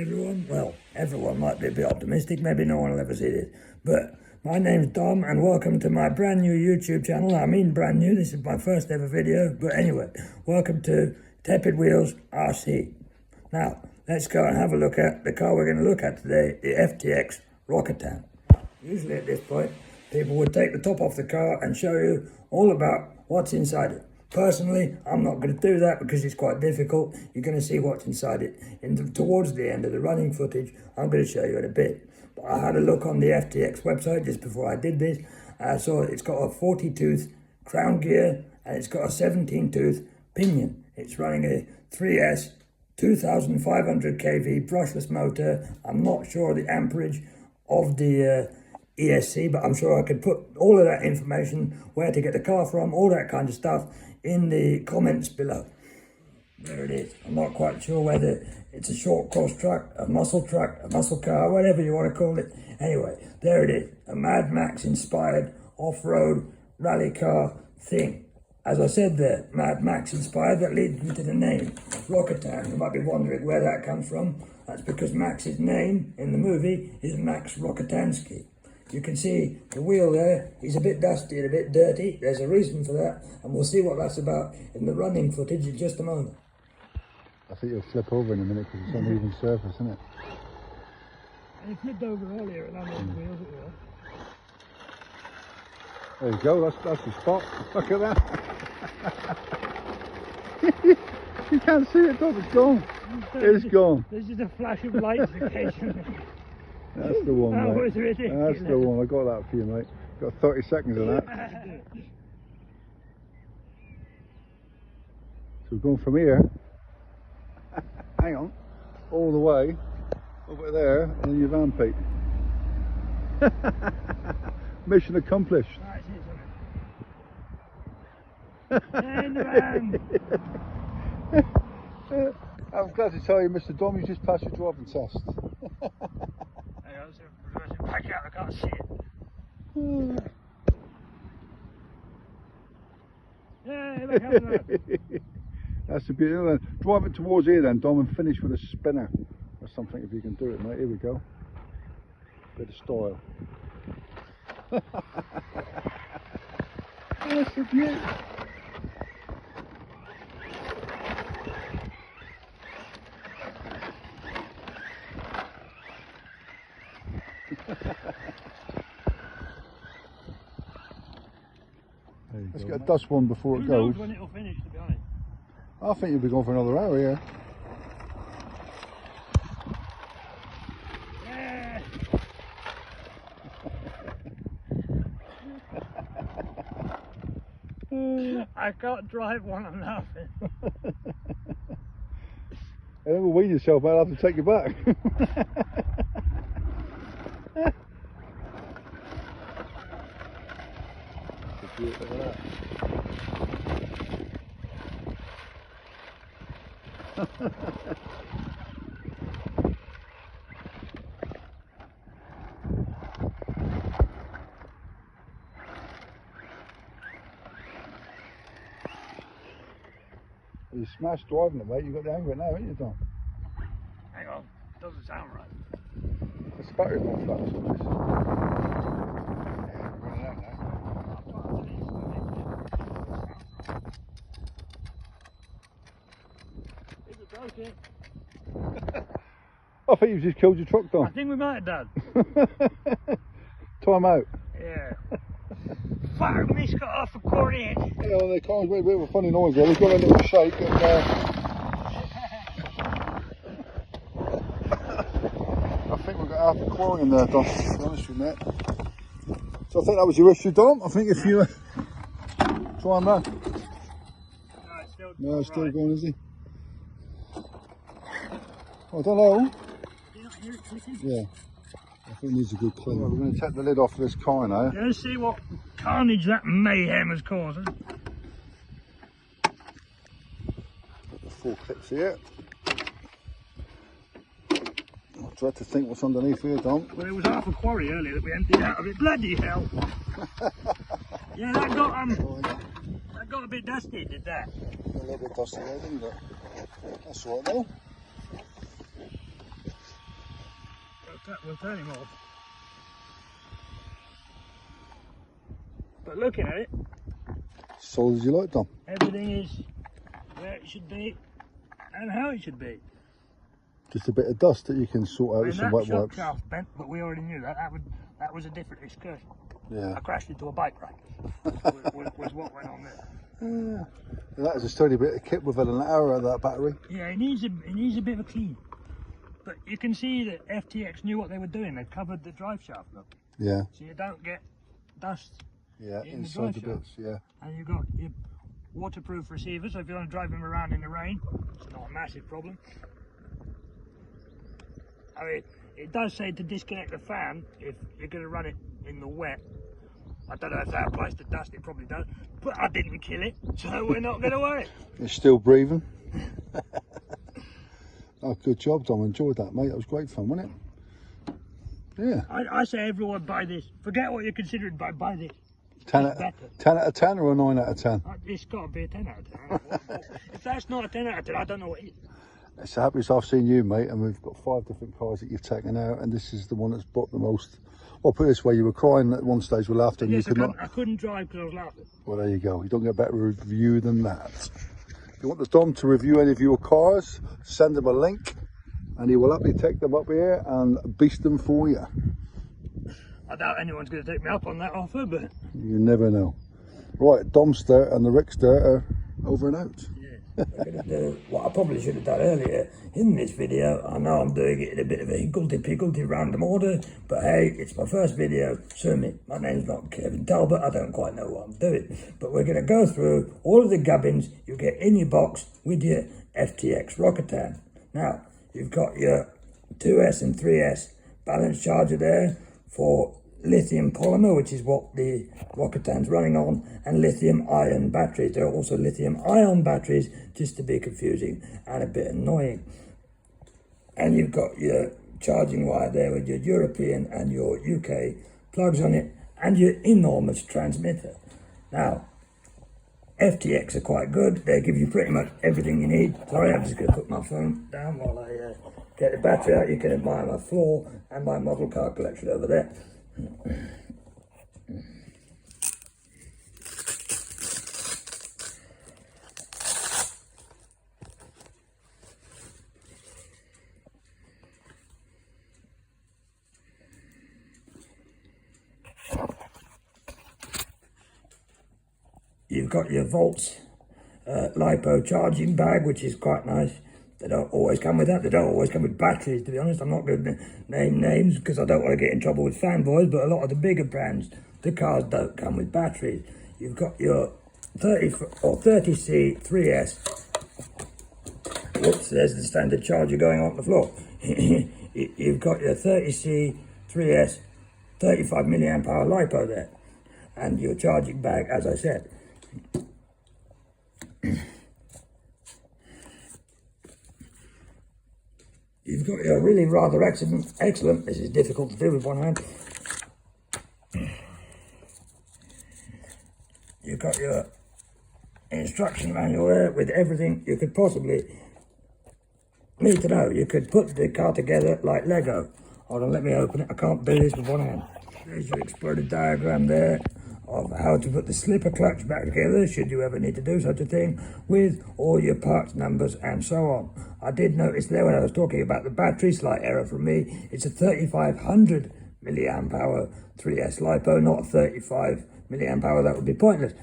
everyone. Well, everyone might be a bit optimistic, maybe no one will ever see this. But my name's Dom and welcome to my brand new YouTube channel. I mean brand new, this is my first ever video. But anyway, welcome to Tepid Wheels RC. Now, let's go and have a look at the car we're going to look at today, the FTX Rokatan. Usually at this point, people would take the top off the car and show you all about what's inside it. Personally, I'm not going to do that because it's quite difficult. You're going to see what's inside it towards the end of the running footage. I'm going to show you in a bit. But I had a look on the FTX website just before I did this. I saw it's got a 40-tooth crown gear and it's got a 17-tooth pinion. It's running a 3S 2500 kV brushless motor. I'm not sure the amperage of the ESC, but I'm sure I could put all of that information, where to get the car from, all that kind of stuff, in the comments below. There it is. I'm not quite sure whether it's a short course truck, a muscle car, whatever you want to call it. Anyway, there it is. A Mad Max inspired off-road rally car thing. As I said there, Mad Max inspired, that leads me to the name, Rokatan. You might be wondering where that comes from. That's because Max's name in the movie is Max Rokatansky. You can see the wheel there, he's a bit dusty and a bit dirty. There's a reason for that, and we'll see what that's about in the running footage in just a moment. I think it'll flip over in a minute because it's on an even surface, isn't it? And it flipped over earlier and on those wheels it will. There you go, that's the spot. Look at that. You can't see it, though, it's gone. It's gone. There's just a flash of lights occasionally. That's the one, mate. That was ridiculous. That's the one. I got that for you, mate. Got 30 seconds of that. So we're going from here, hang on, all the way over there, and then your van peak. Mission accomplished. In the van. I'm glad to tell you, Mr. Dom, you just passed your driving test. Back out, I can't see it. Yeah, back out now. That's a beautiful. Drive it towards here then, Dom, and finish with a spinner or something if you can do it, mate. Here we go. Bit of style. That's a beauty. Let's get a dust one before it goes. Who knows when it'll finish, to be honest. I think you'll be going for another hour here. Yeah. I can't drive one, I'm laughing. Don't weed yourself, mate, I'll have to take you back. Look at that. You smashed driving it, mate. You got the hang of it now, haven't you, Tom? Hang on, doesn't sound right. The battery's not flat, so this. Running out now. I think you've just killed your truck, Dom. I think we might have done. Time out. Yeah. Fuck me, it's got off a quarry head. Yeah, well, they can't make a bit of a funny noise there. We've got a little shake and I think we've got half a quarry in there, Dom, to be honest with you, mate. So I think that was your issue, Dom. I think if you try and run. No, it's still going, is he? I don't know. Yeah, I think it needs a good clean. Right, we're going to take the lid off of this car now. Let's see what carnage that mayhem has caused. Got the 4 clips here. I'll try to think what's underneath here, Dom. Well, it was half a quarry earlier that we emptied out of it. Bloody hell! Yeah, that got a bit dusty, did that? A little bit dusty there, didn't it? That's all right though. we'll turn him off. But looking at it, solid as you like, Dom. everything is where it should be and how it should be. Just a bit of dust that you can sort out with some wet That wipes. shock shaft bent, but we already knew that. That was a different excursion. Yeah. I crashed into a bike rack. was what went on there. That is a sturdy bit of kit within an hour of that battery. Yeah, it needs a bit of a clean. But you can see that FTX knew what they were doing. They covered the drive shaft, look. Yeah. So you don't get dust. Yeah, in inside the the drive bits, yeah. And you've got your waterproof receiver, so if you want to drive them around in the rain, it's not a massive problem. I mean, it does say to disconnect the fan if you're going to run it in the wet. I don't know if that applies to dust, it probably does, but I didn't kill it, so we're not going to worry. It's still breathing. Oh, good job, Dom. Enjoyed that, mate. It was great fun, wasn't it? Yeah. I say everyone buy this. Forget what you're considering, buy this. 10 out of 10 or a 9 out of 10? It's got to be a 10 out of 10. If that's not a 10 out of 10, I don't know what is. It's the happiest I've seen you, mate, and we've got 5 different cars that you've taken out, and this is the one that's brought the most. Well, put it this way, you were crying at one stage with laughter, and yes, you could not. I couldn't drive because I was laughing. Well, there you go. You don't get a better review than that. If you want the Dom to review any of your cars, send him a link, and he will happily take them up here and beast them for you. I doubt anyone's going to take me up on that offer, but You never know. Right, Domster and the Rickster are over and out. I'm going to do what I probably should have done earlier in this video. I know I'm doing it in a bit of a higgledy-piggledy random order, but hey, it's my first video. Sue me, my name's not Kevin Talbot, I don't quite know what I'm doing. But we're going to go through all of the gubbins you get in your box with your FTX Rokatan. Now, you've got your 2S and 3S balance charger there for lithium polymer, which is what the Rokatan's running on, and lithium ion batteries. There are also lithium ion batteries, just to be confusing and a bit annoying. And you've got your charging wire there with your European and your UK plugs on it, and your enormous transmitter. Now, FTX are quite good. They give you pretty much everything you need. Sorry, I'm just going to put my phone down while I get the battery out. You can admire my floor and my model car collection over there. You've got your volts lipo charging bag, which is quite nice. They don't always come with that. They don't always come with batteries, to be honest. I'm not going to name names because I don't want to get in trouble with fanboys, but a lot of the bigger brands, the cars don't come with batteries. You've got your 30C 3S. Whoops, there's the standard charger going on the floor. You've got your 30C 3S 35 milliamp hour lipo there. And your charging bag, as I said. You've got your really rather excellent, this is difficult to do with one hand. You've got your instruction manual there with everything you could possibly need to know. You could put the car together like Lego. Hold on, let me open it. I can't do this with one hand. There's your exploded diagram there of how to put the slipper clutch back together, should you ever need to do such a thing, with all your parts numbers and so on. I did notice there when I was talking about the battery, slight error from me, it's a 3500 milliamp hour 3S LiPo, not 35 milliamp hour, that would be pointless.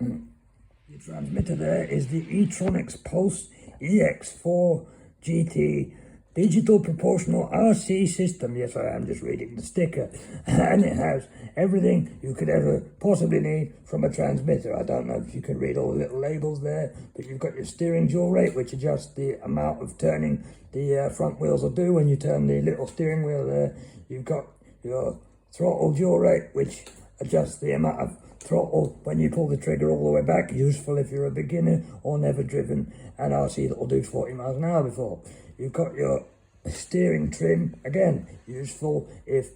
The transmitter there is the eTronics Pulse EX4 GT digital proportional RC system. Yes, I am just reading the sticker. And it has everything you could ever possibly need from a transmitter. I don't know if you can read all the little labels there, but you've got your steering dual rate, which adjusts the amount of turning the front wheels will do when you turn the little steering wheel there. You've got your throttle dual rate, which adjusts the amount of throttle when you pull the trigger all the way back, useful if you're a beginner or never driven an RC that will do 40 miles an hour before. You've got your steering trim, again, useful if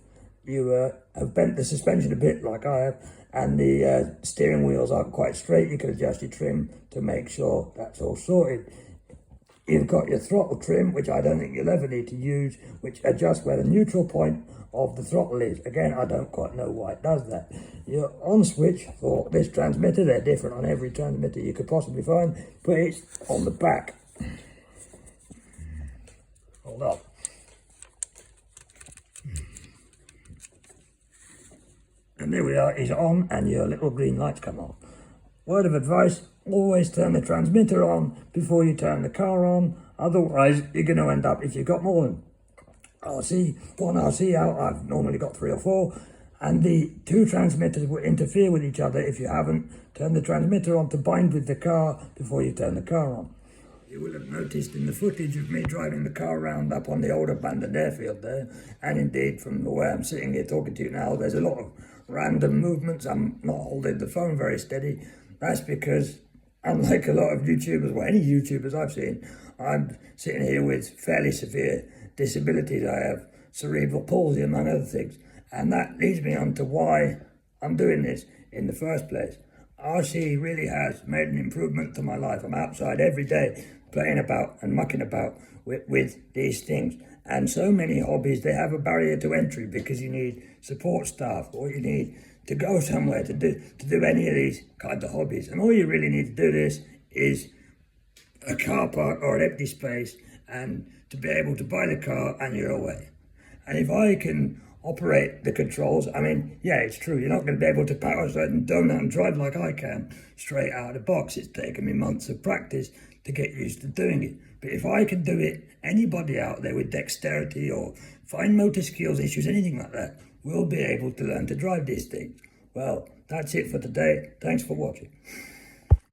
you have bent the suspension a bit like I have, and the steering wheels aren't quite straight. You can adjust your trim to make sure that's all sorted. You've got your throttle trim, which I don't think you'll ever need to use, which adjusts where the neutral point of the throttle is. Again, I don't quite know why it does that. Your on switch for this transmitter, they're different on every transmitter you could possibly find, but it's on the back. Hold up. And there we are, it's on, and your little green lights come on. Word of advice, always turn the transmitter on before you turn the car on, otherwise you're going to end up, if you've got more than one RC out, I've normally got 3 or 4, and the 2 transmitters will interfere with each other if you haven't turned the transmitter on to bind with the car before you turn the car on. You will have noticed in the footage of me driving the car around up on the old abandoned airfield there, and indeed from the way I'm sitting here talking to you now, there's a lot of random movements. I'm not holding the phone very steady. That's because, unlike a lot of YouTubers, well, any YouTubers I've seen, I'm sitting here with fairly severe disabilities. I have cerebral palsy, among other things. And that leads me on to why I'm doing this in the first place. RC really has made an improvement to my life. I'm outside every day playing about and mucking about with these things. And so many hobbies, they have a barrier to entry because you need support staff, or you need to go somewhere to do any of these kind of hobbies. And all you really need to do this is a car park or an empty space, and to be able to buy the car and you're away. And if I can operate the controls, I mean, yeah, it's true, you're not going to be able to power slide and donut and drive like I can straight out of the box. It's taken me months of practice to get used to doing it. But if I can do it, anybody out there with dexterity or fine motor skills issues, anything like that, will be able to learn to drive these things. Well, that's it for today. Thanks for watching.